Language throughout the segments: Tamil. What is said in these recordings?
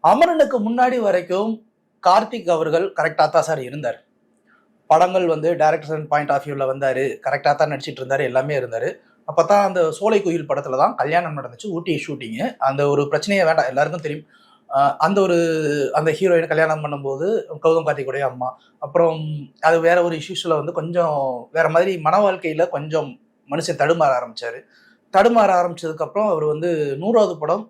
அமரனுக்கு முன்னாடி வரைக்கும் கார்த்திக் அவர்கள் கரெக்டாக தான் சார் இருந்தார். படங்கள் வந்து டைரக்டர் பாயிண்ட் ஆஃப் வியூவில் வந்தார், கரெக்டாக தான் நடிச்சிட்டு இருந்தார், எல்லாமே இருந்தார். அப்போ தான் அந்த சோலை குயில் படத்தில் தான் கல்யாணம் நடந்துச்சு, ஊட்டி ஷூட்டிங்கு. அந்த ஒரு பிரச்சனையே வேண்டாம், எல்லாருக்கும் தெரியும். அந்த ஹீரோயின் கல்யாணம் பண்ணும்போது கௌதம் கார்த்திக்குடைய அம்மா, அப்புறம் அது வேற ஒரு இஷ்யூஸில் வந்து கொஞ்சம் வேற மாதிரி மன வாழ்க்கையில் கொஞ்சம் மனுஷன் தடுமாற ஆரம்பித்தார். தடுமாற ஆரம்பிச்சதுக்கப்புறம் அவர் வந்து 100வது படம்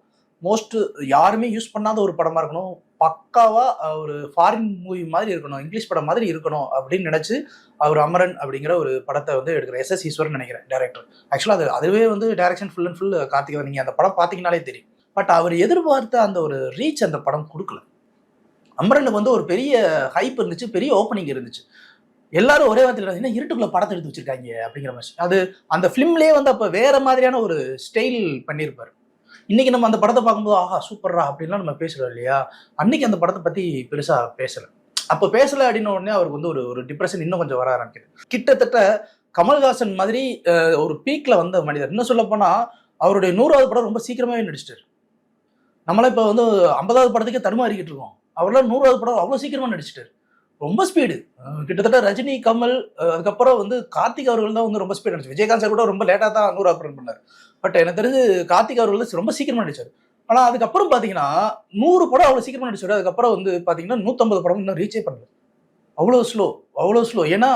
மோஸ்ட் யாருமே யூஸ் பண்ணாத ஒரு படமாக இருக்கணும், பக்காவாக ஒரு ஃபாரின் மூவி மாதிரி இருக்கணும், இங்கிலீஷ் படம் மாதிரி இருக்கணும் அப்படின்னு நினச்சி அவர் அமரன் அப்படிங்கிற ஒரு படத்தை வந்து எடுக்கிற எஸ் ஈஸ்வரன் நினைக்கிறேன் டைரக்டர். ஆக்சுவலாக அதுவே வந்து direction full and full Karthigai. நீங்கள் அந்த படம் பார்த்தீங்கனாலே தெரியும். பட் அவர் எதிர்பார்த்த அந்த ஒரு ரீச் அந்த படம் கொடுக்கல. அமரனுக்கு வந்து ஒரு பெரிய ஹைப் இருந்துச்சு, பெரிய ஓப்பனிங் இருந்துச்சு. எல்லாரும் ஒரே வார்த்தையில் என்ன இருட்டுக்குள்ள படத்தை எடுத்து வச்சிருக்காங்க அப்படிங்கிற மாதிரி. அது அந்த ஃபிலிம்லேயே வந்து அப்போ வேற மாதிரியான ஒரு ஸ்டைல் பண்ணியிருப்பார். இன்னைக்கு நம்ம அந்த படத்தை பார்க்கும்போது ஆஹா சூப்பர்ரா அப்படின்லாம் நம்ம பேசுறோம் இல்லையா, அன்னைக்கு அந்த படத்தை பத்தி பெருசா பேசல. அப்போ பேசல அப்படின்ன உடனே அவருக்கு வந்து ஒரு டிப்ரெஷன் இன்னும் கொஞ்சம் வர ஆரம்பிக்குது. கிட்டத்தட்ட கமல்ஹாசன் மாதிரி ஒரு பீக்ல வந்த மனிதர். இன்னும் சொல்ல போனா அவருடைய 100வது படம் ரொம்ப சீக்கிரமாவே நடிச்சிட்டாரு. நம்மளாம் இப்போ வந்து 50வது படத்துக்கே தடுமாறிக்கிட்டு இருக்கோம். அவரெல்லாம் 100வது படம் அவ்வளோ சீக்கிரமா நடிச்சிட்டாரு. ரொம்ப ஸ்பீடு. கிட்டத்தட்ட ரஜினி, கமல், அதுக்கப்புறம் வந்து கார்த்திக் அவர்கள் தான் வந்து ரொம்ப ஸ்பீட் நடிச்சு. விஜயகாந்த் சார் கூட ரொம்ப லேட்டாக தான் 100வது படம் பண்ணார். பட் எனக்கு தெரிஞ்சு கார்த்திக் அவர்கள் ரொம்ப சீக்கிரமா நடிச்சார். ஆனால் அதுக்கப்புறம் பார்த்தீங்கன்னா 100 படம் அவ்வளோ சீக்கிரமா நடிச்சாரு. அதுக்கப்புறம் வந்து பார்த்தீங்கன்னா 150 படம் இன்னும் ரீச்சே பண்ணல. அவ்வளோ ஸ்லோ. ஏன்னா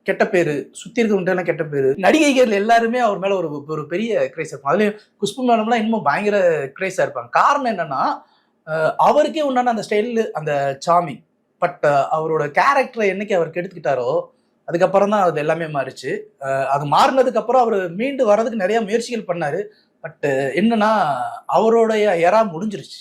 கெட்ட பேரு, சுற்றி இருக்கிறவங்க கெட்ட பேரு. நடிகைகள் எல்லாருமே அவர் மேலே ஒரு பெரிய கிரேஸ் இருக்கும். அதுலேயும் குஷ்பு மேடம்லாம் இன்னும் பயங்கர கிரேஸாக இருப்பாங்க. காரணம் என்னன்னா அவருக்கே உண்டான அந்த ஸ்டைல், அந்த சாமி. பட் அவரோட கேரக்டரை என்னைக்கு அவர் கெடுத்துக்கிட்டாரோ அதுக்கப்புறம் தான் அது எல்லாமே மாறிச்சு. அது மாறினதுக்கு அப்புறம் அவர் மீண்டு வர்றதுக்கு நிறைய முயற்சிகள் பண்ணாரு. பட் என்னன்னா அவருடைய எரா முடிஞ்சிருச்சு.